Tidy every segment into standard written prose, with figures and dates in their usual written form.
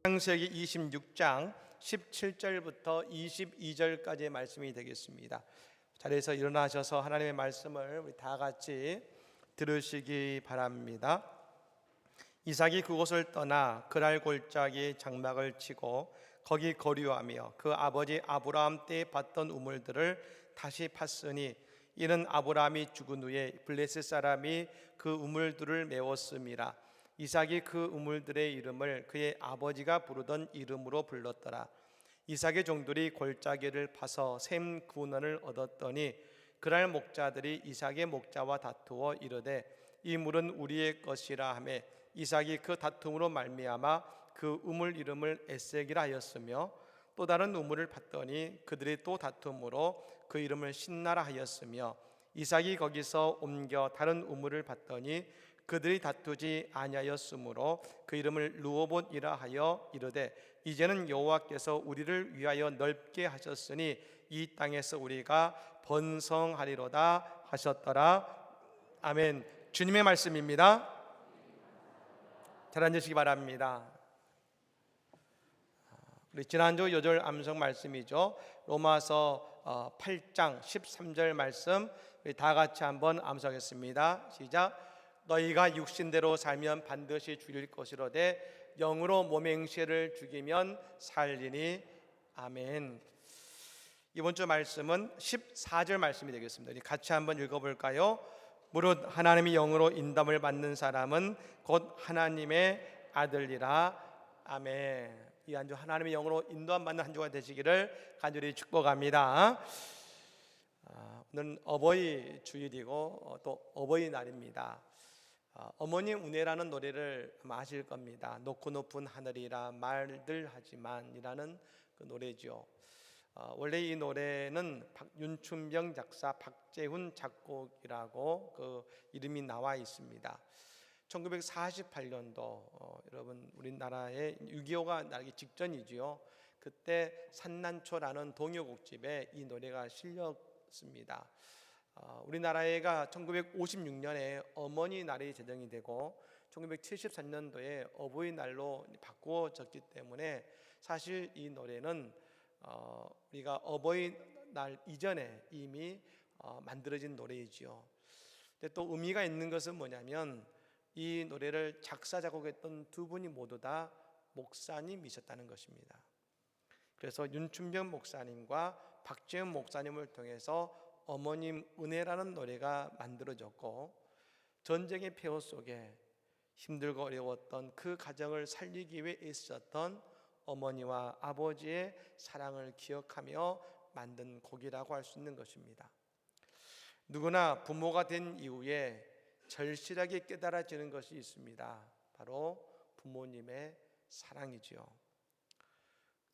창세기 26장 17절부터 22절까지의 말씀이 되겠습니다. 자리에서 일어나셔서 하나님의 말씀을 우리 다 같이 들으시기 바랍니다. 이삭이 그곳을 떠나 그랄 골짜기에 장막을 치고 거기 거류하며 그 아버지 아브라함 때 봤던 우물들을 다시 팠으니 이는 아브라함이 죽은 후에 블레셋 사람이 그 우물들을 메웠음이라. 이삭이 그 우물들의 이름을 그의 아버지가 부르던 이름으로 불렀더라. 이삭의 종들이 골짜기를 파서 샘 군원을 얻었더니 그랄 목자들이 이삭의 목자와 다투어 이르되 이 물은 우리의 것이라 하매 이삭이 그 다툼으로 말미암아 그 우물 이름을 에색이라 하였으며 또 다른 우물을 팠더니 그들이 또 다툼으로 그 이름을 신나라 하였으며 이삭이 거기서 옮겨 다른 우물을 팠더니 그들이 다투지 아니하였으므로 그 이름을 르호봇이라 하여 이르되 이제는 여호와께서 우리를 위하여 넓게 하셨으니 이 땅에서 우리가 번성하리로다 하셨더라. 아멘. 주님의 말씀입니다. 잘 앉으시기 바랍니다. 우리 지난주 요절 암송 말씀이죠. 로마서 8장 13절 말씀 우리 다 같이 한번 암송하겠습니다. 시작. 너희가 육신대로 살면 반드시 죽일 것이로되 영으로 몸의 행실을 죽이면 살리니. 아멘. 이번 주 말씀은 14절 말씀이 되겠습니다. 같이 한번 읽어볼까요? 무릇 하나님이 영으로 인도함을 받는 사람은 곧 하나님의 아들이라. 아멘. 이 한 주 하나님의 영으로 인도함 받는 한 주가 되시기를 간절히 축복합니다. 오늘은 어버이 주일이고 또 어버이날입니다. 어머님 은혜라는 노래를 아마 아실 겁니다. 높고 높은 하늘이라 말들 하지만 이라는 그 노래죠. 원래 이 노래는 윤춘병 작사, 박재훈 작곡이라고 그 이름이 나와 있습니다. 1948년도 여러분 우리나라에 6.25가 나기 직전이지요. 그때 산난초라는 동요곡집에 이 노래가 실렸습니다. 우리나라가 1956년에 어머니 날이 제정이 되고 1973년도에 어버이날로 바꾸어졌기 때문에 사실 이 노래는 우리가 어버이날 이전에 이미 만들어진 노래이지요. 근데 또 의미가 있는 것은 뭐냐면 이 노래를 작사 작곡했던 두 분이 모두 다 목사님이셨다는 것입니다. 그래서 윤춘병 목사님과 박재훈 목사님을 통해서 어머님 은혜라는 노래가 만들어졌고 전쟁의 폐허 속에 힘들고 어려웠던 그 가정을 살리기 위해 애쓰셨던 어머니와 아버지의 사랑을 기억하며 만든 곡이라고 할 수 있는 것입니다. 누구나 부모가 된 이후에 절실하게 깨달아지는 것이 있습니다. 바로 부모님의 사랑이지요.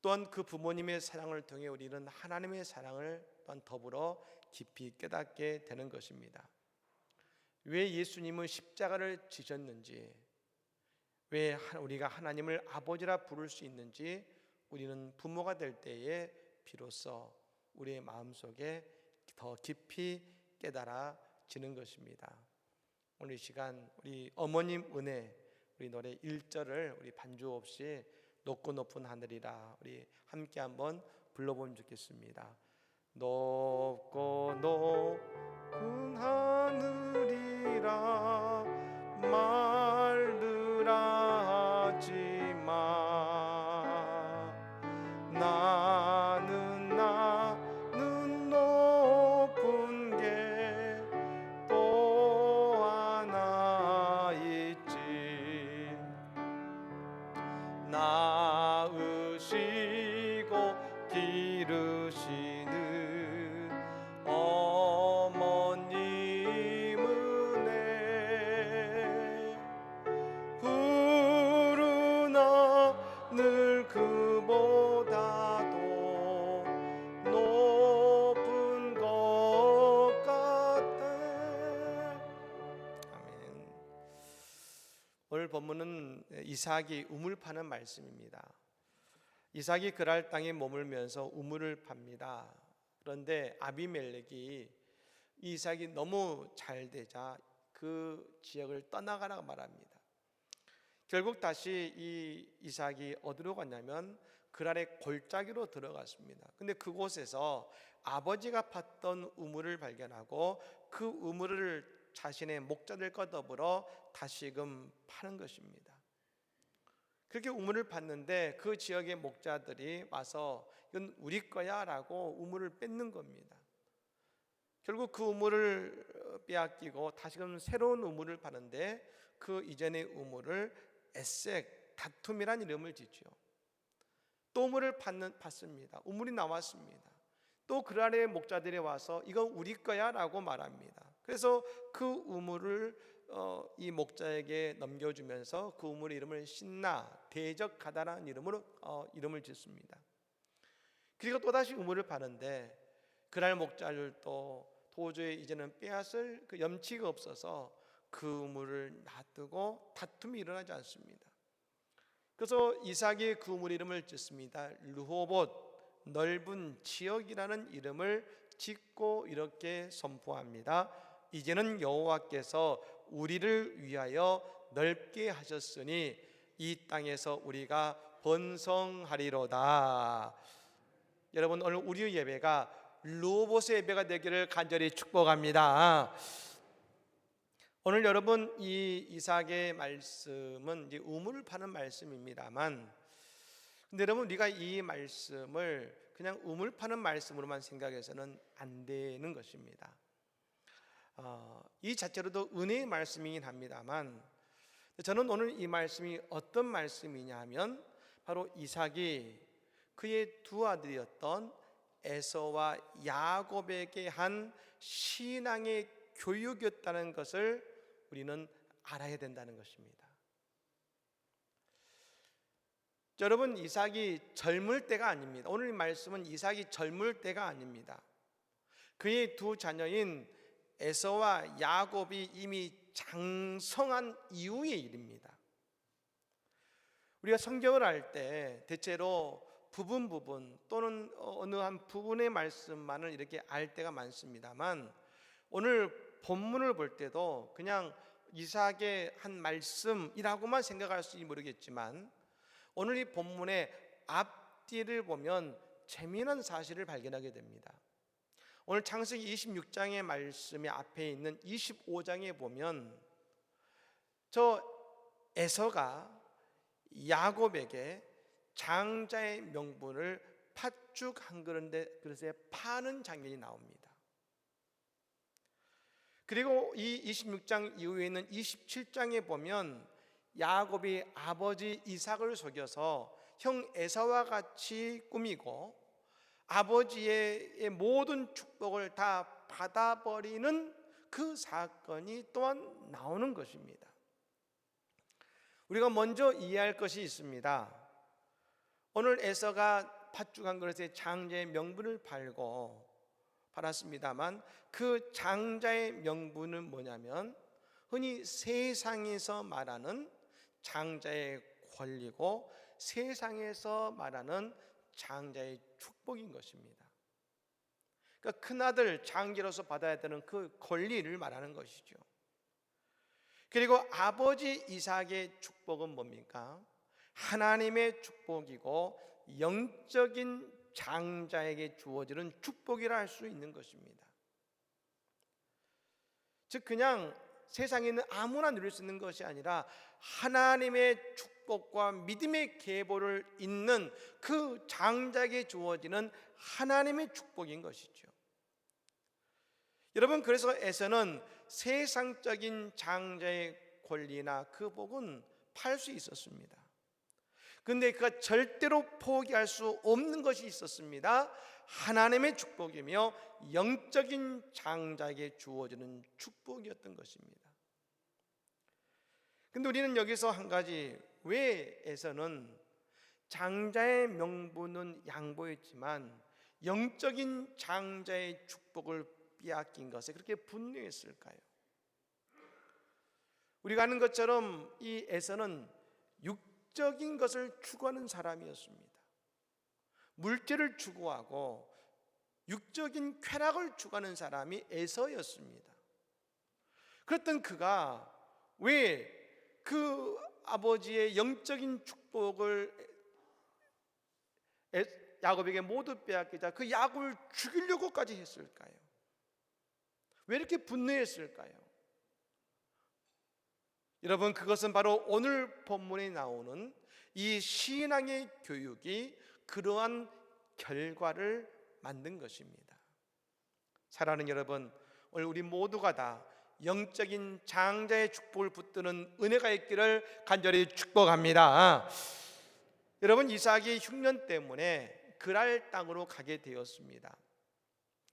또한 그 부모님의 사랑을 통해 우리는 하나님의 사랑을 또한 더불어 깊이 깨닫게 되는 것입니다. 왜 예수님은 십자가를 지셨는지, 왜 우리가 하나님을 아버지라 부를 수 있는지 우리는 부모가 될 때에 비로소 우리의 마음속에 더 깊이 깨달아지는 것입니다. 오늘 이 시간 우리 어머님 은혜, 우리 노래 1절을 우리 반주 없이 높고 높은 하늘이라 우리 함께 한번 불러보면 좋겠습니다. 높고 높은 하늘이라 말들아 하지마 나는 높은 게 또 하나 있지 낳으시고 기르시는 어머님 은혜 푸른 하늘 그보다도 높은 것 같아. 아멘. 오늘 본문은 이삭이 우물 파는 말씀입니다. 이삭이 그랄 땅에 머물면서 우물을 팝니다. 그런데 아비멜렉이 이삭이 너무 잘 되자 그 지역을 떠나가라고 말합니다. 결국 다시 이 이삭이 어디로 갔냐면 그랄의 골짜기로 들어갔습니다. 근데 그곳에서 아버지가 팠던 우물을 발견하고 그 우물을 자신의 목자들과 더불어 다시금 파는 것입니다. 그렇게 우물을 팠는데 그 지역의 목자들이 와서 이건 우리 거야 라고 우물을 뺏는 겁니다. 결국 그 우물을 빼앗기고 다시금 새로운 우물을 파는데 그 이전의 우물을 에색, 다툼이란 이름을 짓죠. 또 우물을 팠습니다. 우물이 나왔습니다. 또 그 아래의 목자들이 와서 이건 우리 거야 라고 말합니다. 그래서 그 우물을 이 목자에게 넘겨주면서 그 우물의 이름을 신나, 대적하다라는 이름으로 이름을 짓습니다. 그리고 또다시 우물을 파는데 그날 목자들도 도저히 이제는 빼앗을 그 염치가 없어서 그 우물을 놔두고 다툼이 일어나지 않습니다. 그래서 이삭이 그 우물 이름을 짓습니다. 르호봇, 넓은 지역이라는 이름을 짓고 이렇게 선포합니다. 이제는 여호와께서 우리를 위하여 넓게 하셨으니 이 땅에서 우리가 번성하리로다. 여러분, 오늘 우리 예배가 르호봇의 예배가 되기를 간절히 축복합니다. 오늘 여러분 이 이삭의 말씀은 이제 우물을 파는 말씀입니다만, 근데 여러분 우리가 이 말씀을 그냥 우물 파는 말씀으로만 생각해서는 안 되는 것입니다. 이 자체로도 은혜의 말씀이긴 합니다만, 저는 오늘 이 말씀이 어떤 말씀이냐 하면 바로 이삭이 그의 두 아들이었던 에서와 야곱에게 한 신앙의 교육이었다는 것을 우리는 알아야 된다는 것입니다. 여러분, 이삭이 젊을 때가 아닙니다. 오늘 이 말씀은 이삭이 젊을 때가 아닙니다. 그의 두 자녀인 에서와 야곱이 이미 장성한 이후의 일입니다. 우리가 성경을 알 때 대체로 부분 또는 어느 한 부분의 말씀만을 이렇게 알 때가 많습니다만, 오늘 본문을 볼 때도 그냥 이삭의 한 말씀이라고만 생각할 수 있을지 모르겠지만, 오늘 이 본문의 앞뒤를 보면 재미난 사실을 발견하게 됩니다. 오늘 창세기 26장의 말씀이 앞에 있는 25장에 보면 저 에서가 야곱에게 장자의 명분을 팥죽 한 그릇에 파는 장면이 나옵니다. 그리고 이 26장 이후에 있는 27장에 보면 야곱이 아버지 이삭을 속여서 형 에사와 같이 꾸미고 아버지의 모든 축복을 다 받아버리는 그 사건이 또한 나오는 것입니다. 우리가 먼저 이해할 것이 있습니다. 오늘 에서가 팥죽 한 그릇에 장자의 명분을 받았습니다만, 그 장자의 명분은 뭐냐면 흔히 세상에서 말하는 장자의 권리고 세상에서 말하는 장자의 축복인 것입니다. 그러니까 큰아들 장자로서 받아야 되는 그 권리를 말하는 것이죠. 그리고 아버지 이삭의 축복은 뭡니까? 하나님의 축복이고 영적인 장자에게 주어지는 축복이라 할 수 있는 것입니다. 즉 그냥 세상에 있는 아무나 누릴 수 있는 것이 아니라 하나님의 축복과 믿음의 계보를 잇는 그 장자에게 주어지는 하나님의 축복인 것이죠. 여러분, 그래서 에서는 세상적인 장자의 권리나 그 복은 팔 수 있었습니다. 그런데 그가 절대로 포기할 수 없는 것이 있었습니다. 하나님의 축복이며 영적인 장자에게 주어지는 축복이었던 것입니다. 그런데 우리는 여기서 한 가지, 왜 에서는 장자의 명분은 양보했지만 영적인 장자의 축복을 빼앗긴 것에 그렇게 분노했을까요? 우리가 아는 것처럼 이 에서는 육적인 것을 추구하는 사람이었습니다. 물질을 추구하고 육적인 쾌락을 추구하는 사람이 에서였습니다. 그랬던 그가 왜 그 아버지의 영적인 축복을 야곱에게 모두 빼앗기자 그 야곱을 죽이려고까지 했을까요? 왜 이렇게 분노했을까요? 여러분, 그것은 바로 오늘 본문에 나오는 이 신앙의 교육이 그러한 결과를 만든 것입니다. 사랑하는 여러분, 오늘 우리 모두가 다 영적인 장자의 축복을 붙드는 은혜가 있기를 간절히 축복합니다. 여러분, 이삭이 흉년 때문에 그랄 땅으로 가게 되었습니다.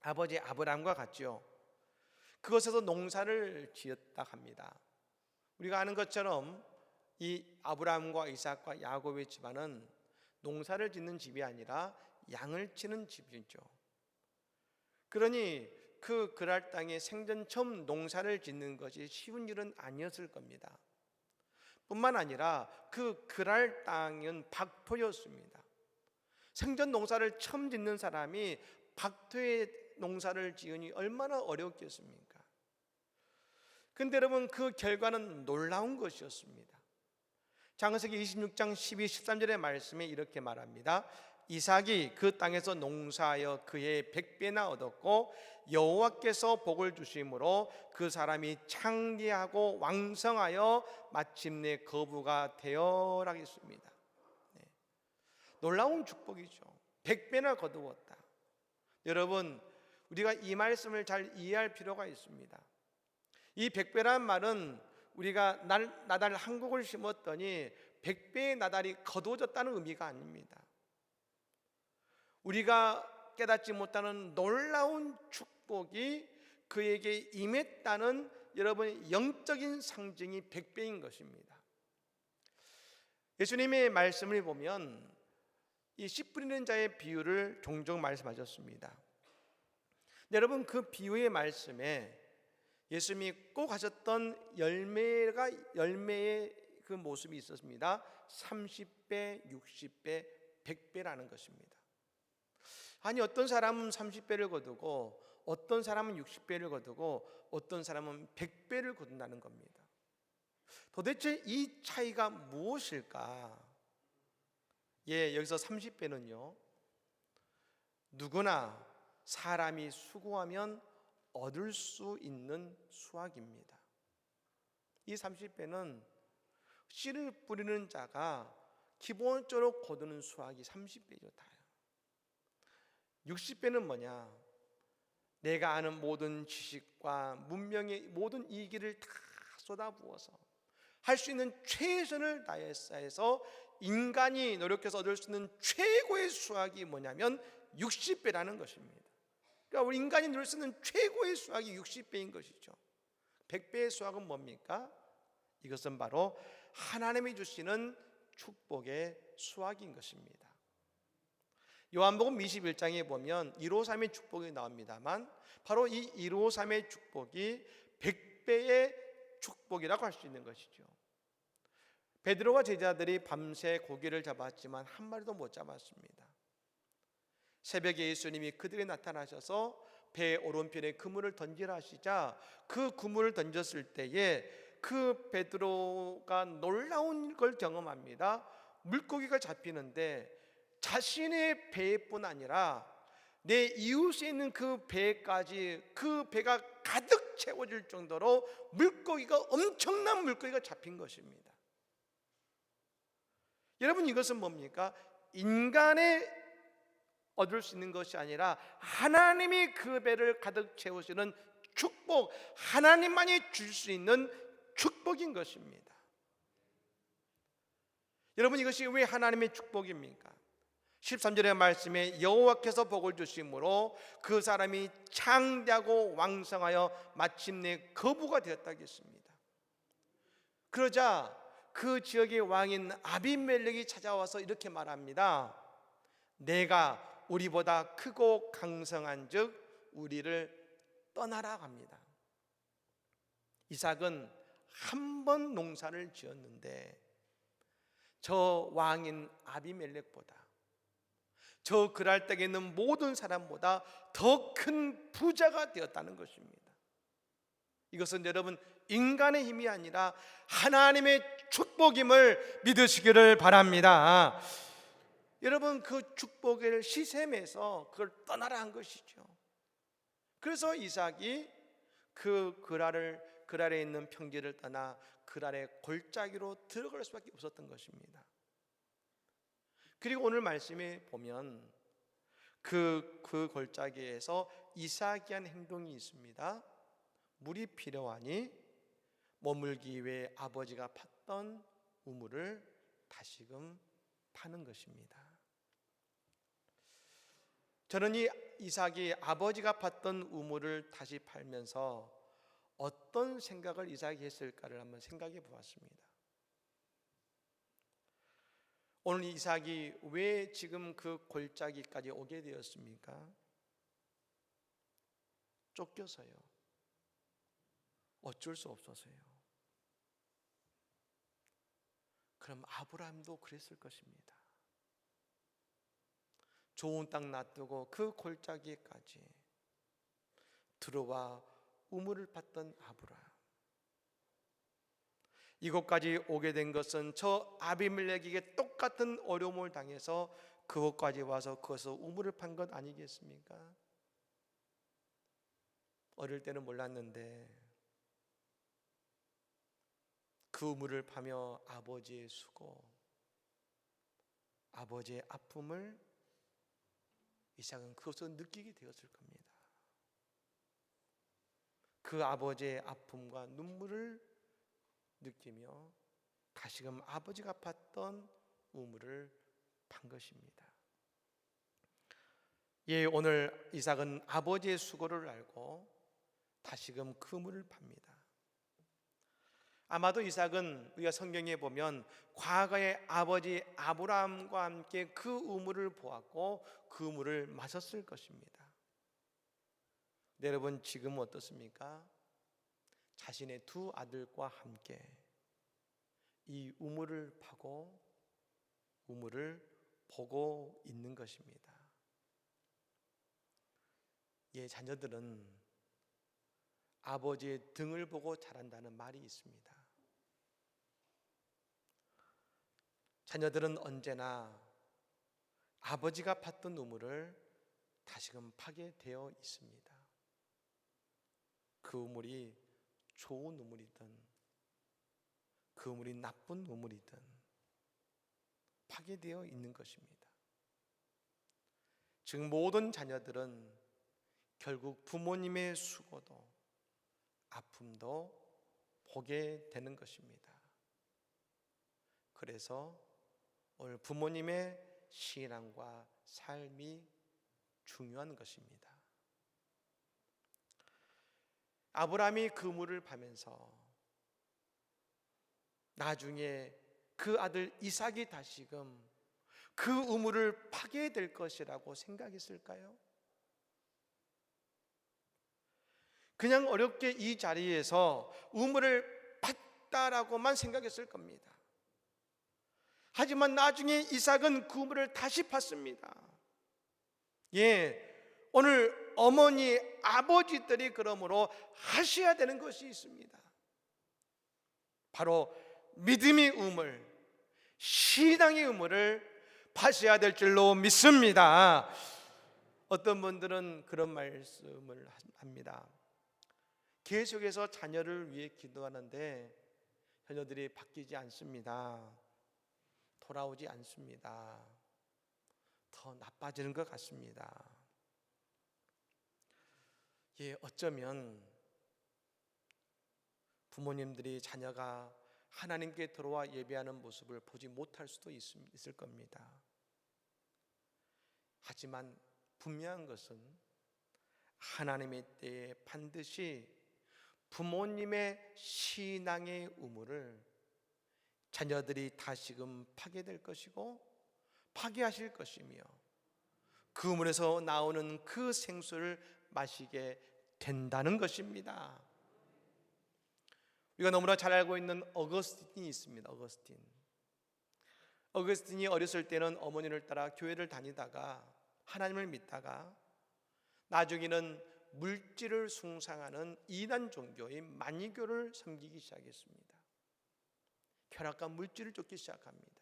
아버지 아브라함과 같죠. 그것에서 농사를 지었다 합니다. 우리가 아는 것처럼 이 아브라함과 이삭과 야곱의 집안은 농사를 짓는 집이 아니라 양을 치는 집이죠. 그러니 그 그랄 땅에 생전 처음 농사를 짓는 것이 쉬운 일은 아니었을 겁니다. 뿐만 아니라 그 그랄 땅은 박토였습니다. 생전 농사를 처음 짓는 사람이 박토의 농사를 지으니 얼마나 어렵겠습니까? 근데 여러분, 그 결과는 놀라운 것이었습니다. 창세기 26장 12, 13절의 말씀에 이렇게 말합니다. 이삭이 그 땅에서 농사하여 그의 100배나 얻었고 여호와께서 복을 주심으로 그 사람이 창대하고 왕성하여 마침내 거부가 되어라겠습니다. 놀라운 축복이죠. 100배나 거두었다. 여러분, 우리가 이 말씀을 잘 이해할 필요가 있습니다. 이 100배란 말은 우리가 나달 한 곡을 심었더니 100배의 나달이 거두어졌다는 의미가 아닙니다. 우리가 깨닫지 못하는 놀라운 축복이 그에게 임했다는 여러분의 영적인 상징이 100배인 것입니다. 예수님의 말씀을 보면 이 씨 뿌리는 자의 비유를 종종 말씀하셨습니다. 여러분, 그 비유의 말씀에 예수님이 꼭 하셨던 열매의 그 모습이 있었습니다. 30배, 60배, 100배라는 것입니다. 아니, 어떤 사람은 30배를 거두고 어떤 사람은 60배를 거두고 어떤 사람은 100배를 거둔다는 겁니다. 도대체 이 차이가 무엇일까? 여기서 30배는요, 누구나 사람이 수고하면 얻을 수 있는 수확입니다. 이 30배는 씨를 뿌리는 자가 기본적으로 거두는 수확이 30배죠. 다요. 60배는 뭐냐? 내가 아는 모든 지식과 문명의 모든 이기를 다 쏟아부어서 할 수 있는 최선을 다해서 인간이 노력해서 얻을 수 있는 최고의 수확이 뭐냐면 60배라는 것입니다. 그러니까 우리 인간이 누릴 수 있는 최고의 수확이 60배인 것이죠. 100배의 수확은 뭡니까? 이것은 바로 하나님이 주시는 축복의 수확인 것입니다. 요한복음 21장에 보면 153의 축복이 나옵니다만 바로 이 153의 축복이 100배의 축복이라고 할 수 있는 것이죠. 베드로와 제자들이 밤새 고기를 잡았지만 한 마리도 못 잡았습니다. 새벽에 예수님이 그들에게 나타나셔서 배 오른편에 그물을 던지라 하시자 그 그물을 던졌을 때에 그 베드로가 놀라운 걸 경험합니다. 물고기가 잡히는데 자신의 배뿐 아니라 내 이웃에 있는 그 배까지 그 배가 가득 채워질 정도로 물고기가 엄청난 물고기가 잡힌 것입니다. 여러분, 이것은 뭡니까? 인간의 얻을 수 있는 것이 아니라 하나님이 그 배를 가득 채우시는 축복, 하나님만이 줄 수 있는 축복인 것입니다. 여러분, 이것이 왜 하나님의 축복입니까? 13절의 말씀에 여호와께서 복을 주심으로 그 사람이 창대하고 왕성하여 마침내 거부가 되었다 했습니다. 그러자 그 지역의 왕인 아비멜렉이 찾아와서 이렇게 말합니다. 내가 우리보다 크고 강성한 즉 우리를 떠나라 합니다. 이삭은 한 번 농사를 지었는데 저 왕인 아비멜렉보다 저 그랄 땅에 있는 모든 사람보다 더 큰 부자가 되었다는 것입니다. 이것은 여러분 인간의 힘이 아니라 하나님의 축복임을 믿으시기를 바랍니다. 여러분 그 축복을 시샘에서 그걸 떠나라 한 것이죠. 그래서 이삭이 그 그랄에 있는 평지를 떠나 그랄의 골짜기로 들어갈 수밖에 없었던 것입니다. 그리고 오늘 말씀에 보면 그 골짜기에서 이삭이 한 행동이 있습니다. 물이 필요하니 머물기 위해 아버지가 팠던 우물을 다시금 파는 것입니다. 저는 이 이삭이 아버지가 팠던 우물을 다시 팔면서 어떤 생각을 이삭이 했을까를 한번 생각해 보았습니다. 오늘 이삭이 왜 지금 그 골짜기까지 오게 되었습니까? 쫓겨서요. 어쩔 수 없어서요. 그럼 아브라함도 그랬을 것입니다. 좋은 땅 놔두고 그 골짜기까지 들어와 우물을 팠던 아브라함, 이곳까지 오게 된 것은 저 아비멜렉에게 똑같은 어려움을 당해서 그곳까지 와서 거기서 우물을 판 것 아니겠습니까? 어릴 때는 몰랐는데 그 우물을 파며 아버지의 수고, 아버지의 아픔을 이삭은 그것을 느끼게 되었을 겁니다. 그 아버지의 아픔과 눈물을 느끼며 다시금 아버지가 팠던 우물을 판 것입니다. 예, 오늘 이삭은 아버지의 수고를 알고 다시금 그 우물을 팝니다. 아마도 이삭은 우리가 성경에 보면 과거의 아버지 아브라함과 함께 그 우물을 보았고 그 우물을 마셨을 것입니다. 여러분 지금 어떻습니까? 자신의 두 아들과 함께 이 우물을 파고 우물을 보고 있는 것입니다. 예, 자녀들은 아버지의 등을 보고 자란다는 말이 있습니다. 자녀들은 언제나 아버지가 팠던 우물을 다시금 파게 되어 있습니다. 그 우물이 좋은 우물이든 그 우물이 나쁜 우물이든 파게 되어 있는 것입니다. 즉 모든 자녀들은 결국 부모님의 수고도 아픔도 보게 되는 것입니다. 그래서 오늘 부모님의 신앙과 삶이 중요한 것입니다. 아브라함이 그 우물을 파면서 나중에 그 아들 이삭이 다시금 그 우물을 파게 될 것이라고 생각했을까요? 그냥 어렵게 이 자리에서 우물을 팠다라고만 생각했을 겁니다. 하지만 나중에 이삭은 그 우물을 다시 팠습니다. 예, 오늘 어머니, 아버지들이 그러므로 하셔야 되는 것이 있습니다. 바로 믿음의 우물, 신앙의 우물을 파셔야 될 줄로 믿습니다. 어떤 분들은 그런 말씀을 합니다. 계속해서 자녀를 위해 기도하는데 자녀들이 바뀌지 않습니다. 돌아오지 않습니다. 더 나빠지는 것 같습니다. 예, 어쩌면 부모님들이 자녀가 하나님께 들어와 예배하는 모습을 보지 못할 수도 있을 겁니다. 하지만 분명한 것은 하나님의 때에 반드시 부모님의 신앙의 우물을 자녀들이 다시금 파게 될 것이고 파괴하실 것이며 그 우물에서 나오는 그 생수를 마시게 된다는 것입니다. 우리가 너무나 잘 알고 있는 어거스틴이 있습니다. 어거스틴이 어렸을 때는 어머니를 따라 교회를 다니다가 하나님을 믿다가 나중에는 물질을 숭상하는 이단 종교인 마니교를 섬기기 시작했습니다. 쾌락과 물질을 쫓기 시작합니다.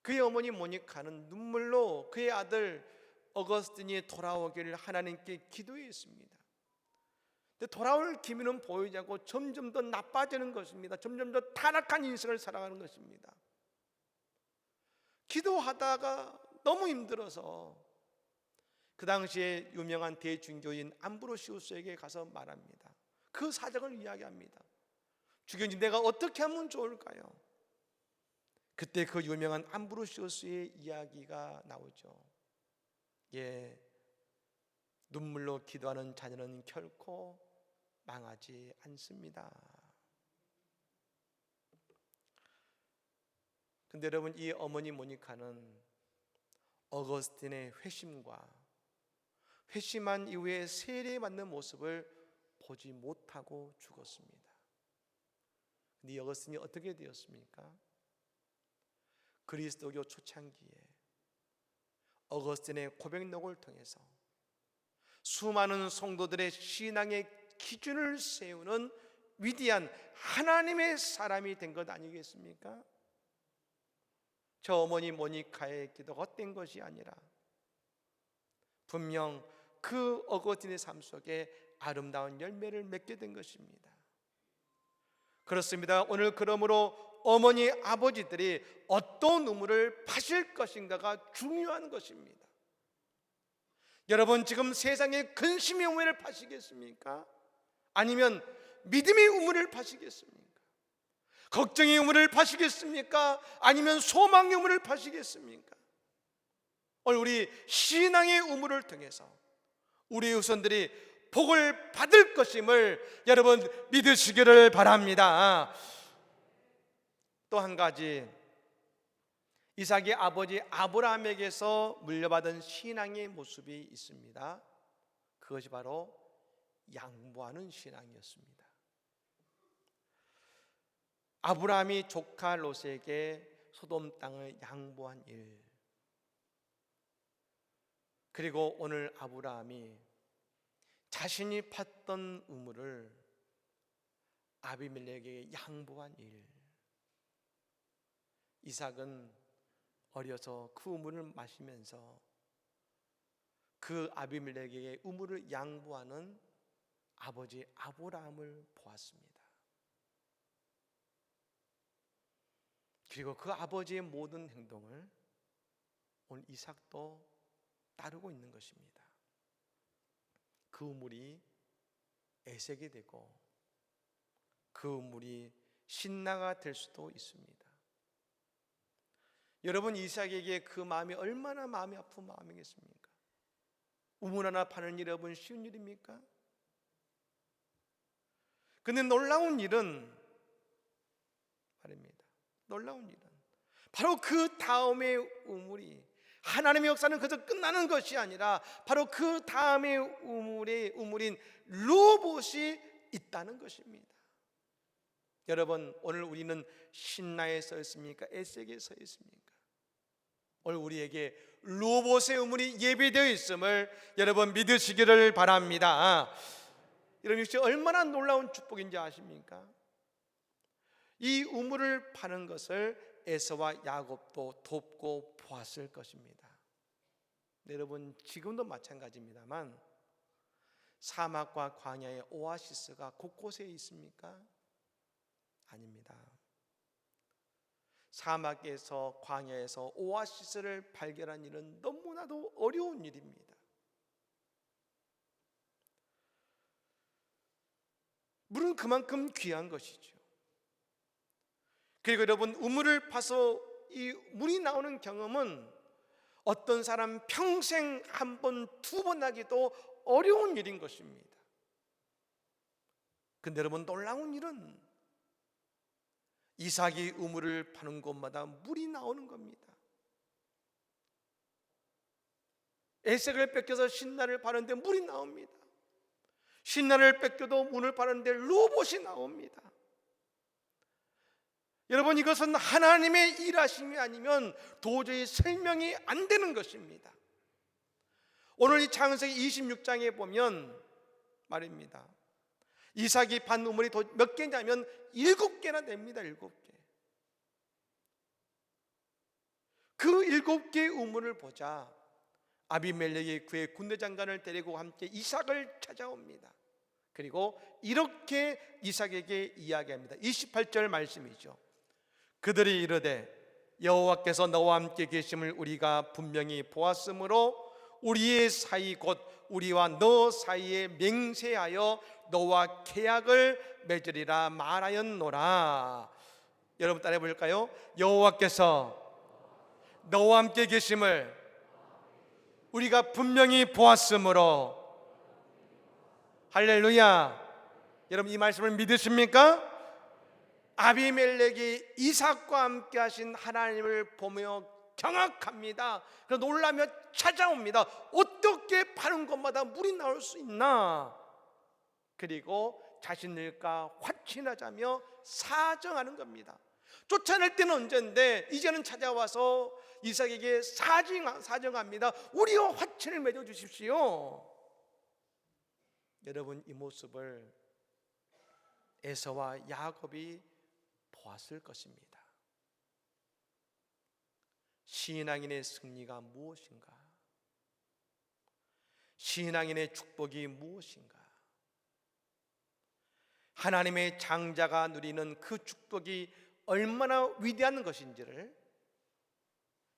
그의 어머니 모니카는 눈물로 그의 아들 어거스틴이 돌아오기를 하나님께 기도했습니다. 근데 돌아올 기미는 보이지 않고 점점 더 나빠지는 것입니다. 점점 더 타락한 인생을 살아가는 것입니다. 기도하다가 너무 힘들어서 그 당시에 유명한 대중교인 암브로시우스에게 가서 말합니다. 그 사정을 이야기합니다. 주교님, 내가 어떻게 하면 좋을까요? 그때 그 유명한 암브로시우스의 이야기가 나오죠. 눈물로 기도하는 자녀는 결코 망하지 않습니다. 근데 여러분, 이 어머니 모니카는 어거스틴의 회심한 이후에 세례받는 모습을 보지 못하고 죽었습니다. 근데 어거스틴이 어떻게 되었습니까? 그리스도교 초창기에 어거스틴의 고백록을 통해서 수많은 성도들의 신앙의 기준을 세우는 위대한 하나님의 사람이 된 것 아니겠습니까? 저 어머니 모니카의 기도가 헛된 것이 아니라 분명 그 어거스틴의 삶 속에 아름다운 열매를 맺게 된 것입니다. 그렇습니다. 오늘 그러므로 어머니 아버지들이 어떤 우물을 파실 것인가가 중요한 것입니다. 여러분, 지금 세상에 근심의 우물을 파시겠습니까? 아니면 믿음의 우물을 파시겠습니까? 걱정의 우물을 파시겠습니까? 아니면 소망의 우물을 파시겠습니까? 오늘 우리 신앙의 우물을 통해서 우리 후손들이 복을 받을 것임을 여러분 믿으시기를 바랍니다. 또 한 가지, 이삭의 아버지 아브라함에게서 물려받은 신앙의 모습이 있습니다. 그것이 바로 양보하는 신앙이었습니다. 아브라함이 조카 롯에게 소돔 땅을 양보한 일, 그리고 오늘 아브라함이 자신이 팠던 우물을 아비멜렉에게 양보한 일, 이삭은 어려서 그 우물을 마시면서 그 아비멜렉에게 우물을 양보하는 아버지 아브라함을 보았습니다. 그리고 그 아버지의 모든 행동을 오늘 이삭도 따르고 있는 것입니다. 그 우물이 에색이 되고 그 우물이 신나가 될 수도 있습니다. 여러분, 이삭에게 그 마음이 얼마나 마음이 아픈 마음이겠습니까? 우물 하나 파는 일이 여러분 쉬운 일입니까? 근데 놀라운 일은 말입니다. 놀라운 일은 바로 그 다음의 우물이, 하나님의 역사는 그저 끝나는 것이 아니라 바로 그 다음의 우물인 르봇이 있다는 것입니다. 여러분, 오늘 우리는 신나에 서 있습니까? 에색에 서 있습니까? 오늘 우리에게 르봇의 우물이 예비되어 있음을 여러분 믿으시기를 바랍니다. 여러분, 이것이 얼마나 놀라운 축복인지 아십니까? 이 우물을 파는 것을 에서와 야곱도 돕고 보았을 것입니다. 여러분, 지금도 마찬가지입니다만 사막과 광야의 오아시스가 곳곳에 있습니까? 아닙니다. 사막에서 광야에서 오아시스를 발견한 일은 너무나도 어려운 일입니다. 물은 그만큼 귀한 것이죠. 그리고 여러분, 우물을 파서 이 물이 나오는 경험은 어떤 사람 평생 한 번, 두 번 하기도 어려운 일인 것입니다. 근데 여러분, 놀라운 일은 이삭이 우물을 파는 곳마다 물이 나오는 겁니다. 에색을 뺏겨서 신라를 파는데 물이 나옵니다. 신라를 뺏겨도 문을 파는데 르봇이 나옵니다. 여러분, 이것은 하나님의 일하심이 아니면 도저히 설명이 안 되는 것입니다. 오늘 이 창세기 26장에 보면 말입니다. 이삭이 반 우물이 몇 개냐면 7개나 됩니다. 7개. 그 7개의 우물을 보자 아비멜렉이 그의 군대 장관을 데리고 함께 이삭을 찾아옵니다. 그리고 이렇게 이삭에게 이야기합니다. 28절 말씀이죠. 그들이 이르되 여호와께서 너와 함께 계심을 우리가 분명히 보았으므로 우리의 사이 곧 우리와 너 사이에 맹세하여 너와 계약을 맺으리라 말하였노라. 여러분 따라해 볼까요? 여호와께서 너와 함께 계심을 우리가 분명히 보았으므로. 할렐루야. 여러분 이 말씀을 믿으십니까? 아비멜렉이 이삭과 함께 하신 하나님을 보며 경악합니다. 그래서 놀라며 찾아옵니다. 어떻게 파는 것마다 물이 나올 수 있나? 그리고 자신들과 화친하자며 사정하는 겁니다. 쫓아낼 때는 언젠데 이제는 찾아와서 이삭에게 사정합니다. 우리와 화친을 맺어 주십시오. 여러분 이 모습을 에서와 야곱이 보았을 것입니다. 신앙인의 승리가 무엇인가? 신앙인의 축복이 무엇인가? 하나님의 장자가 누리는 그 축복이 얼마나 위대한 것인지를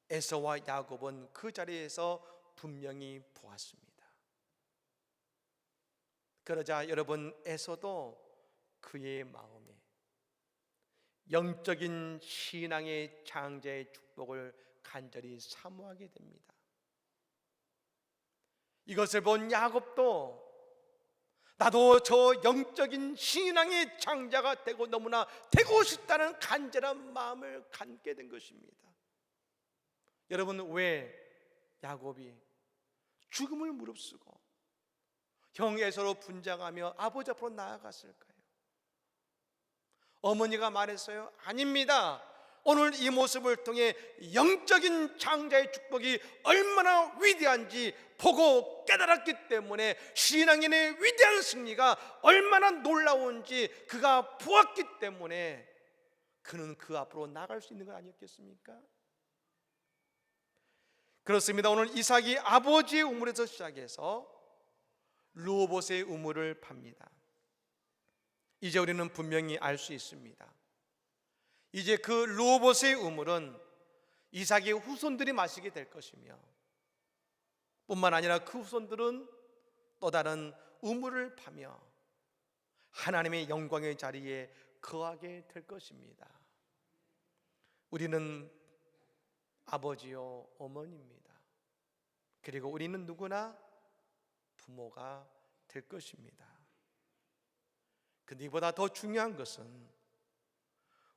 에서와 야곱은 그 자리에서 분명히 보았습니다. 그러자 여러분 에서도 그의 마음에 영적인 신앙의 장자의 축복을 간절히 사모하게 됩니다. 이것을 본 야곱도 나도 저 영적인 신앙의 장자가 되고 너무나 되고 싶다는 간절한 마음을 갖게 된 것입니다. 여러분 왜 야곱이 죽음을 무릅쓰고 형 에서로 분장하며 아버지 앞으로 나아갔을까요? 어머니가 말했어요. 아닙니다. 오늘 이 모습을 통해 영적인 장자의 축복이 얼마나 위대한지 보고 깨달았기 때문에 신앙인의 위대한 승리가 얼마나 놀라운지 그가 보았기 때문에 그는 그 앞으로 나갈 수 있는 건 아니었겠습니까? 그렇습니다. 오늘 이삭이 아버지의 우물에서 시작해서 르호봇의 우물을 팝니다. 이제 우리는 분명히 알 수 있습니다. 이제 그 르호봇의 우물은 이삭의 후손들이 마시게 될 것이며 뿐만 아니라 그 후손들은 또 다른 우물을 파며 하나님의 영광의 자리에 거하게 될 것입니다. 우리는 아버지요 어머니입니다. 그리고 우리는 누구나 부모가 될 것입니다. 근데 이보다 더 중요한 것은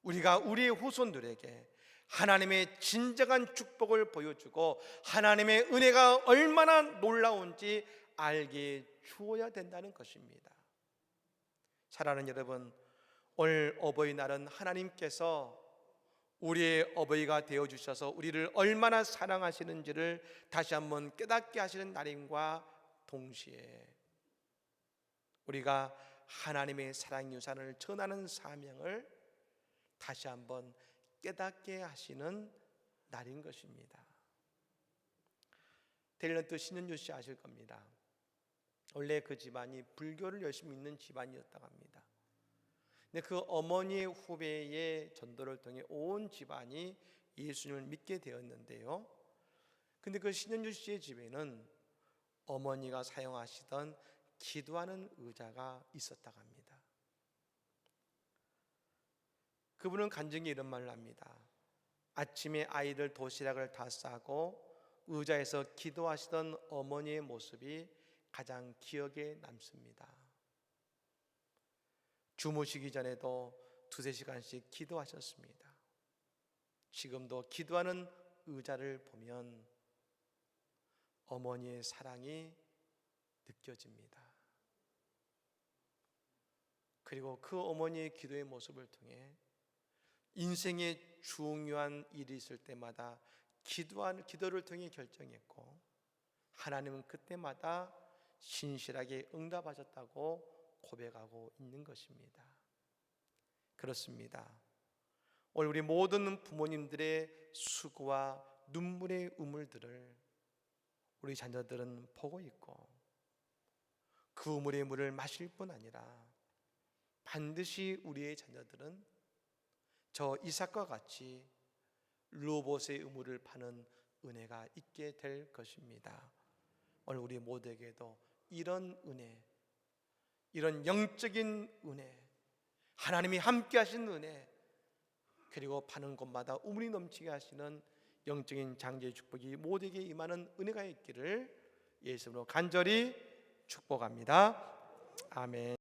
우리가 우리의 후손들에게 하나님의 진정한 축복을 보여주고 하나님의 은혜가 얼마나 놀라운지 알게 주어야 된다는 것입니다. 사랑하는 여러분, 오늘 어버이날은 하나님께서 우리의 어버이가 되어주셔서 우리를 얼마나 사랑하시는지를 다시 한번 깨닫게 하시는 날임과 동시에 우리가 하나님의 사랑 유산을 전하는 사명을 다시 한번 깨닫게 하시는 날인 것입니다. 탤런트 신현주 씨 아실 겁니다. 원래 그 집안이 불교를 열심히 믿는 집안이었다고 합니다. 근데 그 어머니의 후배의 전도를 통해 온 집안이 예수님을 믿게 되었는데요. 근데 그 신현주 씨의 집에는 어머니가 사용하시던 기도하는 의자가 있었다고 합니다. 그분은 간증이 이런 말을 합니다. 아침에 아이들 도시락을 다 싸고 의자에서 기도하시던 어머니의 모습이 가장 기억에 남습니다. 주무시기 전에도 2-3시간씩 기도하셨습니다. 지금도 기도하는 의자를 보면 어머니의 사랑이 느껴집니다. 그리고 그 어머니의 기도의 모습을 통해 인생의 중요한 일이 있을 때마다 기도를 통해 결정했고 하나님은 그때마다 신실하게 응답하셨다고 고백하고 있는 것입니다. 그렇습니다. 오늘 우리 모든 부모님들의 수고와 눈물의 우물들을 우리 자녀들은 보고 있고, 그 우물의 물을 마실 뿐 아니라 반드시 우리의 자녀들은 저 이삭과 같이 루봇의 우물을 파는 은혜가 있게 될 것입니다. 오늘 우리 모두에게도 이런 은혜, 이런 영적인 은혜, 하나님이 함께 하신 은혜, 그리고 파는 곳마다 우물이 넘치게 하시는 영적인 장제의 축복이 모두에게 임하는 은혜가 있기를 예수님으로 간절히 축복합니다. 아멘.